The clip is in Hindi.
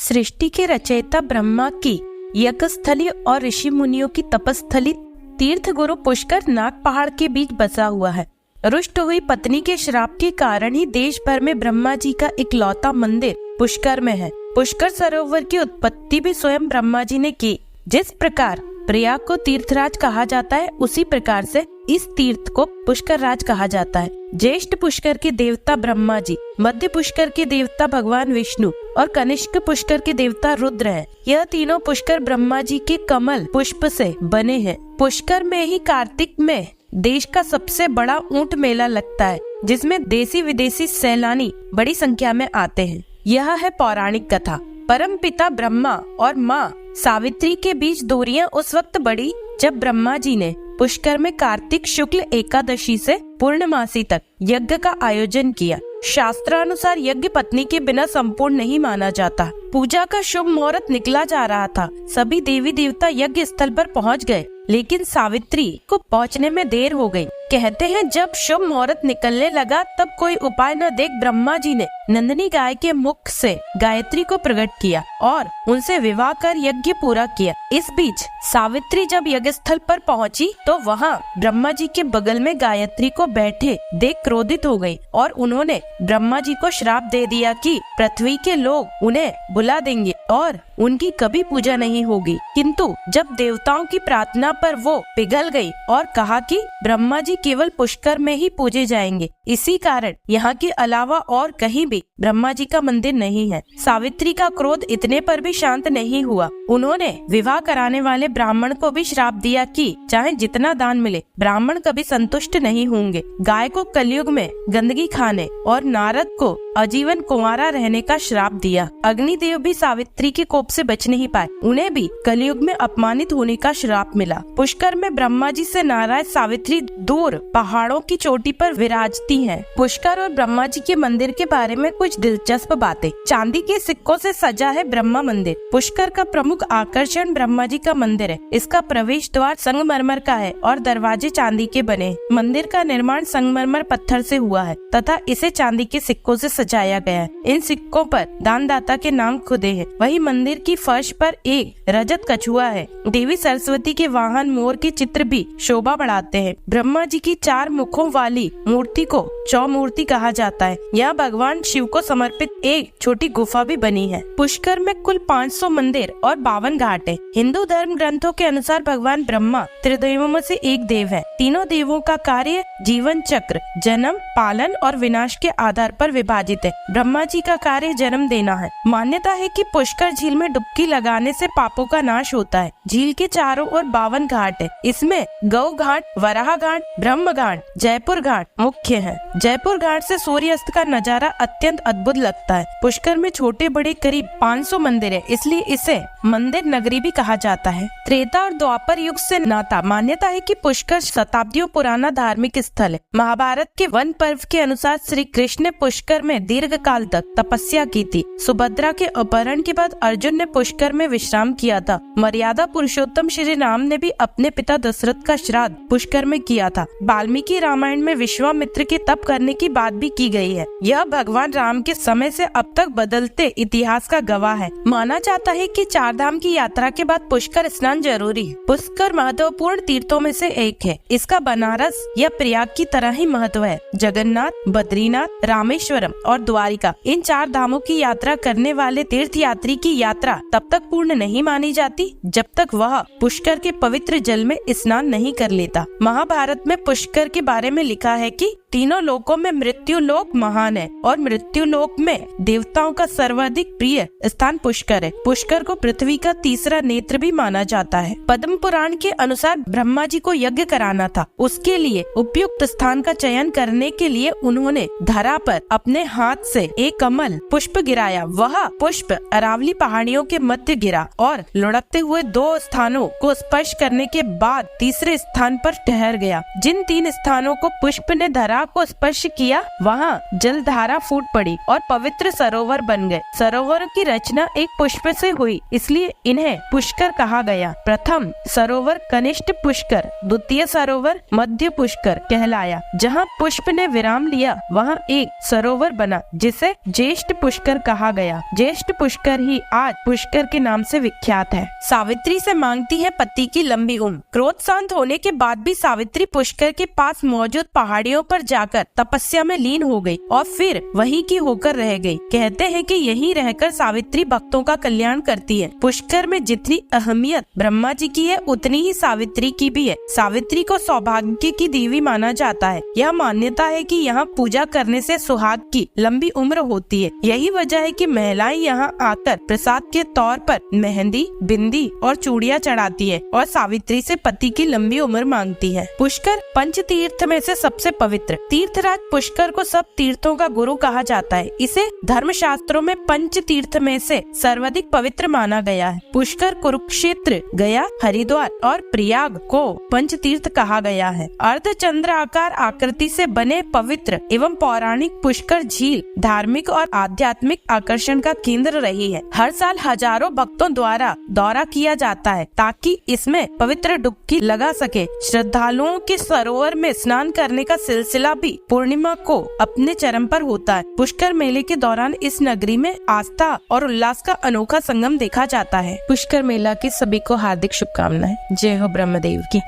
सृष्टि के रचयिता ब्रह्मा की यज्ञस्थली और ऋषि मुनियों की तपस्थली तीर्थ गुरु पुष्कर नाग पहाड़ के बीच बसा हुआ है। रुष्ट हुई पत्नी के श्राप के कारण ही देश भर में ब्रह्मा जी का इकलौता मंदिर पुष्कर में है। पुष्कर सरोवर की उत्पत्ति भी स्वयं ब्रह्मा जी ने की। जिस प्रकार प्रयाग को तीर्थराज कहा जाता है, उसी प्रकार से इस तीर्थ को पुष्कर राज कहा जाता है। ज्येष्ठ पुष्कर के देवता ब्रह्मा जी, मध्य पुष्कर के देवता भगवान विष्णु और कनिष्क पुष्कर के देवता रुद्र हैं। यह तीनों पुष्कर ब्रह्मा जी के कमल पुष्प से बने हैं। पुष्कर में ही कार्तिक में देश का सबसे बड़ा ऊंट मेला लगता है, जिसमें देसी विदेशी सैलानी बड़ी संख्या में आते हैं। यह है पौराणिक कथा। परम पिता ब्रह्मा और माँ सावित्री के बीच दूरियां उस वक्त बढ़ी जब ब्रह्मा जी ने पुष्कर में कार्तिक शुक्ल एकादशी से पूर्णमासी तक यज्ञ का आयोजन किया। शास्त्रानुसार यज्ञ पत्नी के बिना संपूर्ण नहीं माना जाता। पूजा का शुभ मुहूर्त निकला जा रहा था। सभी देवी देवता यज्ञ स्थल पर पहुंच गए, लेकिन सावित्री को पहुंचने में देर हो गई। कहते हैं जब शुभ मुहूर्त निकलने लगा तब कोई उपाय न देख ब्रह्मा जी ने नंदिनी गाय के मुख से गायत्री को प्रकट किया और उनसे विवाह कर यज्ञ पूरा किया। इस बीच सावित्री जब यज्ञ स्थल पर पहुंची तो वहां ब्रह्मा जी के बगल में गायत्री को बैठे देख क्रोधित हो गई और उन्होंने ब्रह्मा जी को श्राप दे दिया कि पृथ्वी के लोग उन्हें बुला देंगे और उनकी कभी पूजा नहीं होगी। किंतु जब देवताओं की प्रार्थना पर वो पिघल गई और कहा कि ब्रह्मा जी केवल पुष्कर में ही पूजे जाएंगे। इसी कारण यहाँ के अलावा और कहीं भी ब्रह्मा जी का मंदिर नहीं है। सावित्री का क्रोध इतने पर भी शांत नहीं हुआ। उन्होंने विवाह कराने वाले ब्राह्मण को भी श्राप दिया कि चाहे जितना दान मिले ब्राह्मण कभी संतुष्ट नहीं होंगे। गाय को कलयुग में गंदगी खाने और नारद को आजीवन कुंवारा रहने का श्राप दिया। अग्निदेव भी सावित्री के कोप से बच नहीं पाए। उन्हें भी कलयुग में अपमानित होने का श्राप मिला। पुष्कर में ब्रह्मा जी से नाराज सावित्री दूर पहाड़ों की चोटी पर विराजती हैं। पुष्कर और ब्रह्मा जी के मंदिर के बारे में कुछ दिलचस्प बातें। चांदी के सिक्कों से सजा है ब्रह्मा मंदिर। पुष्कर का प्रमुख आकर्षण ब्रह्मा जी का मंदिर है। इसका प्रवेश द्वार संगमरमर का है और दरवाजे चांदी के बने। मंदिर का निर्माण संगमरमर पत्थर से हुआ है तथा इसे चांदी के सिक्कों से सजाया गया है। इन सिक्कों पर दानदाता के नाम खुदे हैं। वही मंदिर की फर्श पर एक रजत कछुआ है। देवी सरस्वती के वाहन मोर के चित्र भी शोभा बढ़ाते हैं। ब्रह्मा जी की 4 मुखों वाली मूर्ति को चौमूर्ति कहा जाता है। यह भगवान शिव को समर्पित एक छोटी गुफा भी बनी है। पुष्कर में कुल 500 मंदिर और 52 घाट है। हिंदू धर्म ग्रंथों के अनुसार भगवान ब्रह्मा त्रिदेवों में से एक देव है। तीनों देवों का कार्य जीवन चक्र, जन्म, पालन और विनाश के आधार पर विभाजित है। ब्रह्मा जी का कार्य जन्म देना है। मान्यता है कि पुष्कर झील में डुबकी लगाने से पापों का नाश होता है। झील के चारों ओर 52 घाट है। इसमें गौ घाट, वराह घाट, ब्रह्म घाट, जयपुर घाट मुख्य है। जयपुर घाट से सूर्यास्त का नजारा अत्यंत अद्भुत लगता है। पुष्कर में छोटे बड़े करीब 500 मंदिर है, इसलिए इसे मंदिर नगरी भी कहा जाता है। त्रेता और द्वापर युग से नाता। मान्यता है कि पुष्कर शताब्दियों पुराना धार्मिक स्थल है। महाभारत के वन पर्व के अनुसार श्री कृष्ण ने पुष्कर में दीर्घ काल तक तपस्या की थी। सुभद्रा के अपहरण के बाद अर्जुन ने पुष्कर में विश्राम किया था। मर्यादा पुरुषोत्तम श्री राम ने भी अपने पिता दशरथ का श्राद्ध पुष्कर में किया था। वाल्मीकि रामायण में विश्वामित्र के तप करने की बात भी की गई है। यह भगवान राम के समय से अब तक बदलते इतिहास का गवाह है। माना जाता है कि 4 धाम की यात्रा के बाद पुष्कर स्नान जरूरी है। पुष्कर महत्वपूर्ण तीर्थों में से एक है। इसका बनारस या प्रयाग की तरह ही महत्व है। जगन्नाथ, बद्रीनाथ, रामेश्वरम और द्वारिका, इन 4 धामों की यात्रा करने वाले तीर्थ यात्री की यात्रा तब तक पूर्ण नहीं मानी जाती जब तक वह पुष्कर के पवित्र जल में स्नान नहीं कर लेता। महाभारत में पुष्कर के बारे में लिखा है कि तीनों लोकों में मृत्यु लोक महान है और मृत्यु लोक में देवताओं का सर्वाधिक प्रिय स्थान पुष्कर है। पुष्कर को पृथ्वी का तीसरा नेत्र भी माना जाता है। पद्म पुराण के अनुसार ब्रह्मा जी को यज्ञ कराना था। उसके लिए उपयुक्त स्थान का चयन करने के लिए उन्होंने धरा पर अपने हाथ से एक कमल पुष्प गिराया। वह पुष्प अरावली पहाड़ियों के मध्य गिरा और लुढ़कते हुए 2 स्थानों को स्पर्श करने के बाद तीसरे स्थान पर ठहर गया। जिन 3 स्थानों को पुष्प ने धरा धरा को स्पर्श किया, वहाँ जलधारा फूट पड़ी और पवित्र सरोवर बन गए। सरोवरों की रचना एक पुष्प से हुई, इसलिए इन्हें पुष्कर कहा गया। प्रथम सरोवर कनिष्ठ पुष्कर, द्वितीय सरोवर मध्य पुष्कर कहलाया। जहाँ पुष्प ने विराम लिया वहाँ एक सरोवर बना, जिसे ज्येष्ठ पुष्कर कहा गया। ज्येष्ठ पुष्कर ही आज पुष्कर के नाम से विख्यात है। सावित्री से मांगती है पति की लंबी उम्र। क्रोध शांत होने के बाद भी सावित्री पुष्कर के पास मौजूद पहाड़ियों पर जाकर तपस्या में लीन हो गई और फिर वहीं की होकर रह गई। कहते हैं कि यहीं रहकर सावित्री भक्तों का कल्याण करती है। पुष्कर में जितनी अहमियत ब्रह्मा जी की है, उतनी ही सावित्री की भी है। सावित्री को सौभाग्य की देवी माना जाता है। यह मान्यता है कि यहाँ पूजा करने से सुहाग की लंबी उम्र होती है। यही वजह है कि महिलाएं यहाँ आकर प्रसाद के तौर पर मेहंदी, बिंदी और चूड़ियाँ चढ़ाती है और सावित्री से पति की लंबी उम्र मांगती है। पुष्कर पंच तीर्थ में से सबसे पवित्र तीर्थराज पुष्कर को सब तीर्थों का गुरु कहा जाता है। इसे धर्मशास्त्रों में पंच तीर्थ में से सर्वाधिक पवित्र माना गया है। पुष्कर, कुरुक्षेत्र, गया, हरिद्वार और प्रयाग को पंच तीर्थ कहा गया है। अर्धचंद्र आकार आकृति से बने पवित्र एवं पौराणिक पुष्कर झील धार्मिक और आध्यात्मिक आकर्षण का केंद्र रही है। हर साल हजारों भक्तों द्वारा दौरा किया जाता है ताकि इसमें पवित्र डुबकी लगा सके। श्रद्धालुओं के सरोवर में स्नान करने का सिलसिला भी पूर्णिमा को अपने चरम पर होता है। पुष्कर मेले के दौरान इस नगरी में आस्था और उल्लास का अनोखा संगम देखा जाता है। पुष्कर मेला की सभी को हार्दिक शुभकामनाएं। जय हो ब्रह्मदेव की।